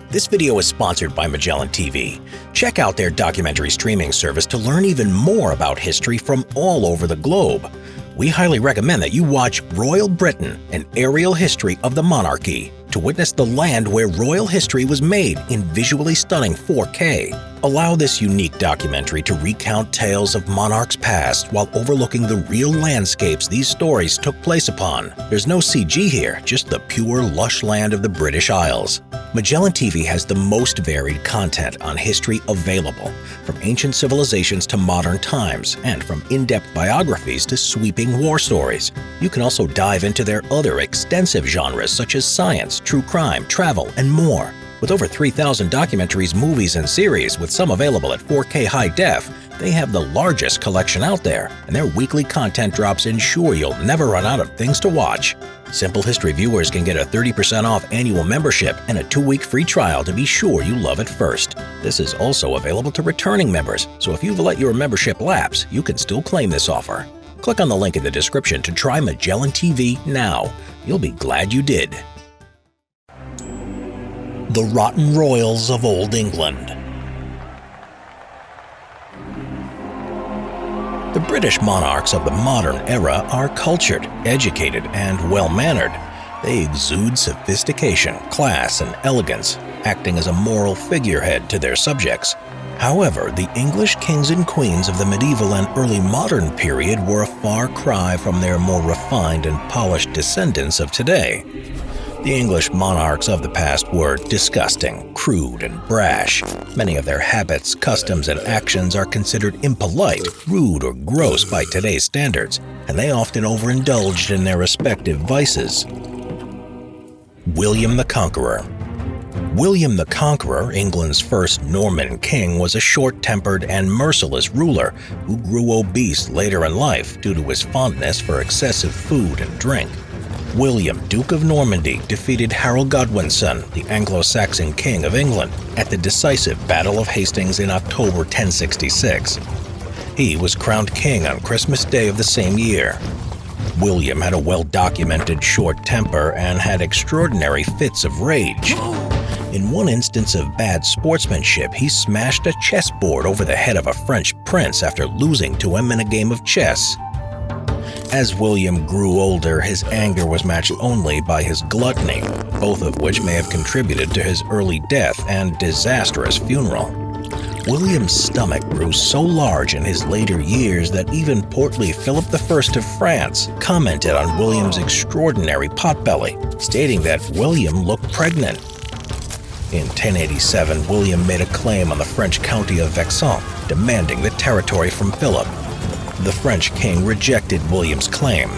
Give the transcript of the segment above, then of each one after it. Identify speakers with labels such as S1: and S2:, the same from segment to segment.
S1: This video is sponsored by Magellan TV. Check out their documentary streaming service to learn even more about history from all over the globe. We highly recommend that you watch Royal Britain, an aerial history of the monarchy, to witness the land where royal history was made in visually stunning 4K. Allow this unique documentary to recount tales of monarchs past while overlooking the real landscapes these stories took place upon. There's no CG here, just the pure, lush land of the British Isles. Magellan TV has the most varied content on history available, from ancient civilizations to modern times, and from in-depth biographies to sweeping war stories. You can also dive into their other extensive genres such as science, true crime, travel, and more. With over 3,000 documentaries, movies, and series, with some available at 4K high def, they have the largest collection out there, and their weekly content drops ensure you'll never run out of things to watch. Simple History viewers can get a 30% off annual membership and a 2-week free trial to be sure you love it first. This is also available to returning members, so if you've let your membership lapse, you can still claim this offer. Click on the link in the description to try Magellan TV now. You'll be glad you did. The Rotten Royals of Old England. The British monarchs of the modern era are cultured, educated, and well-mannered. They exude sophistication, class, and elegance, acting as a moral figurehead to their subjects. However, the English kings and queens of the medieval and early modern period were a far cry from their more refined and polished descendants of today. The English monarchs of the past were disgusting, crude, and brash. Many of their habits, customs, and actions are considered impolite, rude, or gross by today's standards, and they often overindulged in their respective vices. William the Conqueror. William the Conqueror, England's first Norman king, was a short-tempered and merciless ruler who grew obese later in life due to his fondness for excessive food and drink. William, Duke of Normandy, defeated Harold Godwinson, the Anglo-Saxon king of England, at the decisive Battle of Hastings in October 1066. He was crowned king on Christmas Day of the same year. William had a well-documented short temper and had extraordinary fits of rage. In one instance of bad sportsmanship, he smashed a chessboard over the head of a French prince after losing to him in a game of chess. As William grew older, his anger was matched only by his gluttony, both of which may have contributed to his early death and disastrous funeral. William's stomach grew so large in his later years that even portly Philip I of France commented on William's extraordinary potbelly, stating that William looked pregnant. In 1087, William made a claim on the French county of Vexin, demanding the territory from Philip. The French king rejected William's claim.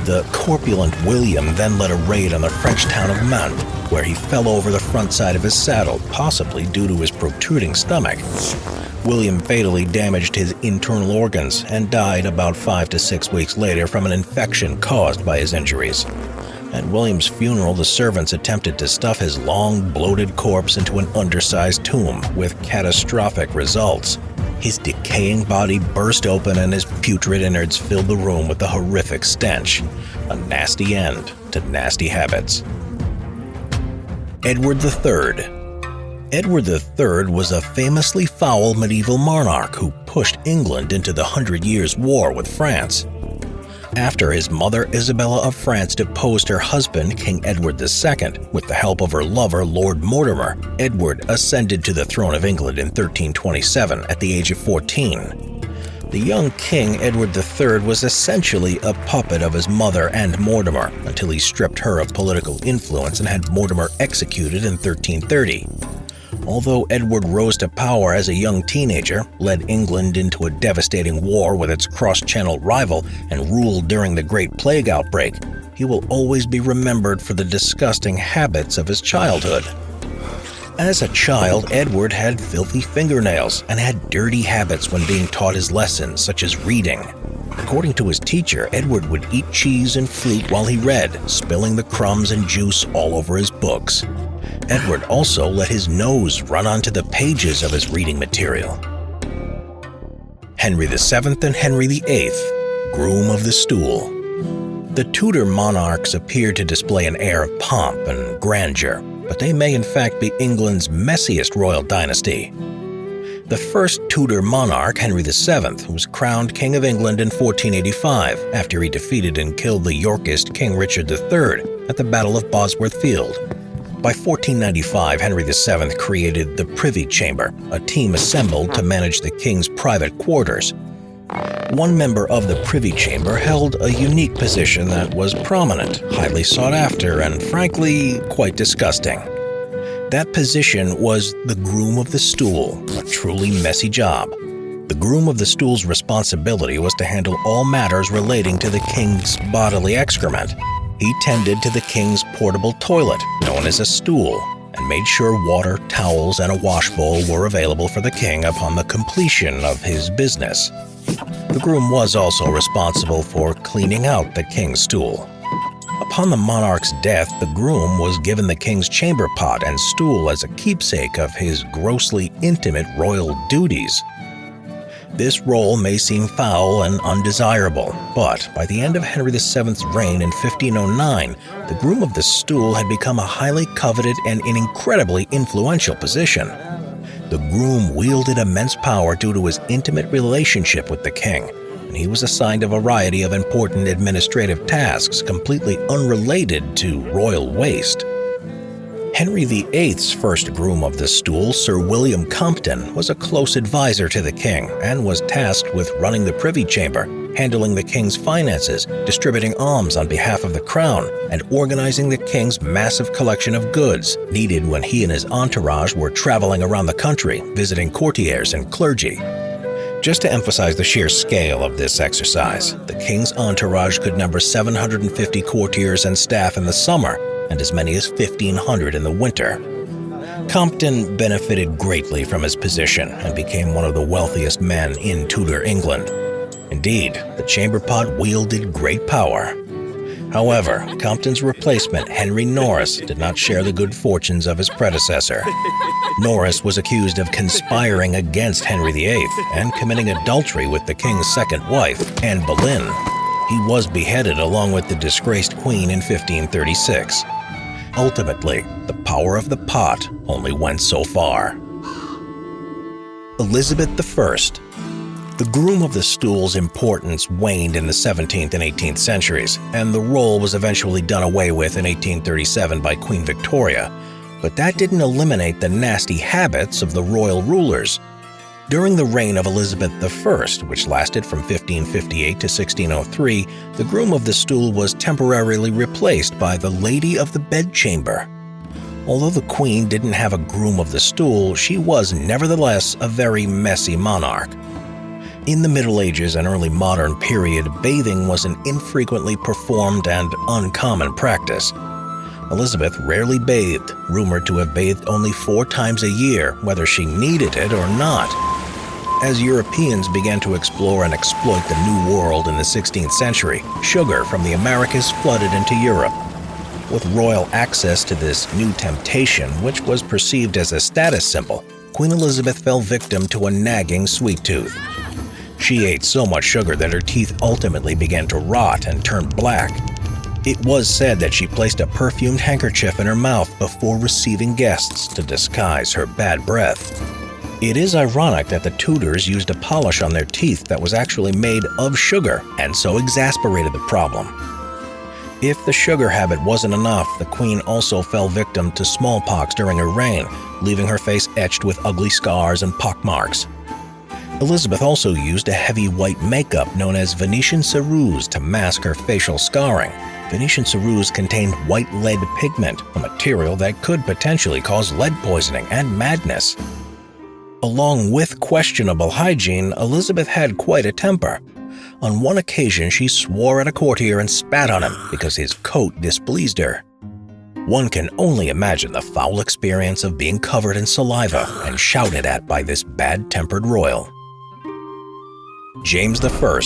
S1: The corpulent William then led a raid on the French town of Mantes, where he fell over the front side of his saddle, possibly due to his protruding stomach. William fatally damaged his internal organs and died about 5 to 6 weeks later from an infection caused by his injuries. At William's funeral, the servants attempted to stuff his long, bloated corpse into an undersized tomb, with catastrophic results. His decaying body burst open and his putrid innards filled the room with a horrific stench. A nasty end to nasty habits. Edward III. Edward III was a famously foul medieval monarch who pushed England into the 100 Years' War with France. After his mother Isabella of France deposed her husband, King Edward II, with the help of her lover, Lord Mortimer, Edward ascended to the throne of England in 1327 at the age of 14. The young king, Edward III, was essentially a puppet of his mother and Mortimer until he stripped her of political influence and had Mortimer executed in 1330. Although Edward rose to power as a young teenager, led England into a devastating war with its cross-channel rival, and ruled during the Great Plague outbreak, he will always be remembered for the disgusting habits of his childhood. As a child, Edward had filthy fingernails and had dirty habits when being taught his lessons, such as reading. According to his teacher, Edward would eat cheese and fruit while he read, spilling the crumbs and juice all over his books. Edward also let his nose run onto the pages of his reading material. Henry VII and Henry VIII, Groom of the Stool. The Tudor monarchs appeared to display an air of pomp and grandeur. but they may in fact be England's messiest royal dynasty. The first Tudor monarch, Henry VII, was crowned King of England in 1485 after he defeated and killed the Yorkist King Richard III at the Battle of Bosworth Field. By 1495, Henry VII created the Privy Chamber, a team assembled to manage the king's private quarters. One member of the Privy Chamber held a unique position that was prominent, highly sought after, and frankly, quite disgusting. That position was the Groom of the Stool, a truly messy job. The Groom of the Stool's responsibility was to handle all matters relating to the king's bodily excrement. He tended to the king's portable toilet, known as a stool, and made sure water, towels, and a wash bowl were available for the king upon the completion of his business. The groom was also responsible for cleaning out the king's stool. Upon the monarch's death, the groom was given the king's chamber pot and stool as a keepsake of his grossly intimate royal duties. This role may seem foul and undesirable, but by the end of Henry VII's reign in 1509, the groom of the stool had become a highly coveted and an incredibly influential position. The groom wielded immense power due to his intimate relationship with the king, and he was assigned a variety of important administrative tasks completely unrelated to royal waste. Henry VIII's first groom of the stool, Sir William Compton, was a close advisor to the king and was tasked with running the Privy Chamber, handling the king's finances, distributing alms on behalf of the crown, and organizing the king's massive collection of goods needed when he and his entourage were traveling around the country, visiting courtiers and clergy. Just to emphasize the sheer scale of this exercise, the king's entourage could number 750 courtiers and staff in the summer, and as many as 1,500 in the winter. Compton benefited greatly from his position and became one of the wealthiest men in Tudor England. Indeed, the chamber pot wielded great power. However, Compton's replacement, Henry Norris, did not share the good fortunes of his predecessor. Norris was accused of conspiring against Henry VIII and committing adultery with the king's second wife, Anne Boleyn. He was beheaded along with the disgraced queen in 1536. Ultimately, the power of the pot only went so far. Elizabeth I. The groom of the stool's importance waned in the 17th and 18th centuries, and the role was eventually done away with in 1837 by Queen Victoria. But that didn't eliminate the nasty habits of the royal rulers. During the reign of Elizabeth I, which lasted from 1558 to 1603, the groom of the stool was temporarily replaced by the Lady of the Bedchamber. Although the queen didn't have a groom of the stool, she was nevertheless a very messy monarch. In the Middle Ages and early modern period, bathing was an infrequently performed and uncommon practice. Elizabeth rarely bathed, rumored to have bathed only 4 times a year, whether she needed it or not. As Europeans began to explore and exploit the New World in the 16th century, sugar from the Americas flooded into Europe. With royal access to this new temptation, which was perceived as a status symbol, Queen Elizabeth fell victim to a nagging sweet tooth. She ate so much sugar that her teeth ultimately began to rot and turn black. It was said that she placed a perfumed handkerchief in her mouth before receiving guests to disguise her bad breath. It is ironic that the Tudors used a polish on their teeth that was actually made of sugar and so exasperated the problem. If the sugar habit wasn't enough, the queen also fell victim to smallpox during her reign, leaving her face etched with ugly scars and pockmarks. Elizabeth also used a heavy white makeup known as Venetian ceruse to mask her facial scarring. Venetian ceruse contained white lead pigment, a material that could potentially cause lead poisoning and madness. Along with questionable hygiene, Elizabeth had quite a temper. On one occasion, she swore at a courtier and spat on him because his coat displeased her. One can only imagine the foul experience of being covered in saliva and shouted at by this bad-tempered royal. James I.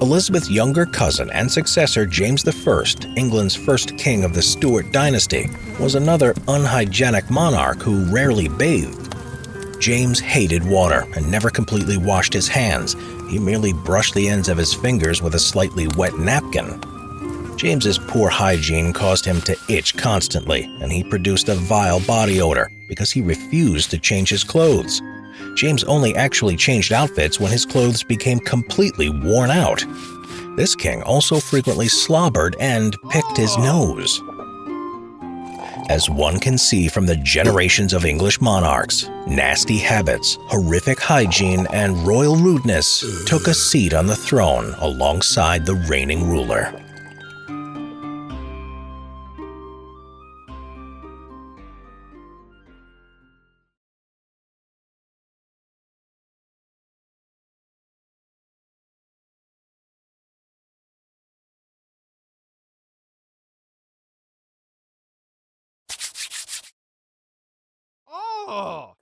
S1: Elizabeth's younger cousin and successor, James I, England's first king of the Stuart dynasty, was another unhygienic monarch who rarely bathed. James hated water and never completely washed his hands. He merely brushed the ends of his fingers with a slightly wet napkin. James's poor hygiene caused him to itch constantly, and he produced a vile body odor because he refused to change his clothes. James only actually changed outfits when his clothes became completely worn out. This king also frequently slobbered and picked his nose. As one can see from the generations of English monarchs, nasty habits, horrific hygiene, and royal rudeness took a seat on the throne alongside the reigning ruler.
S2: Oh!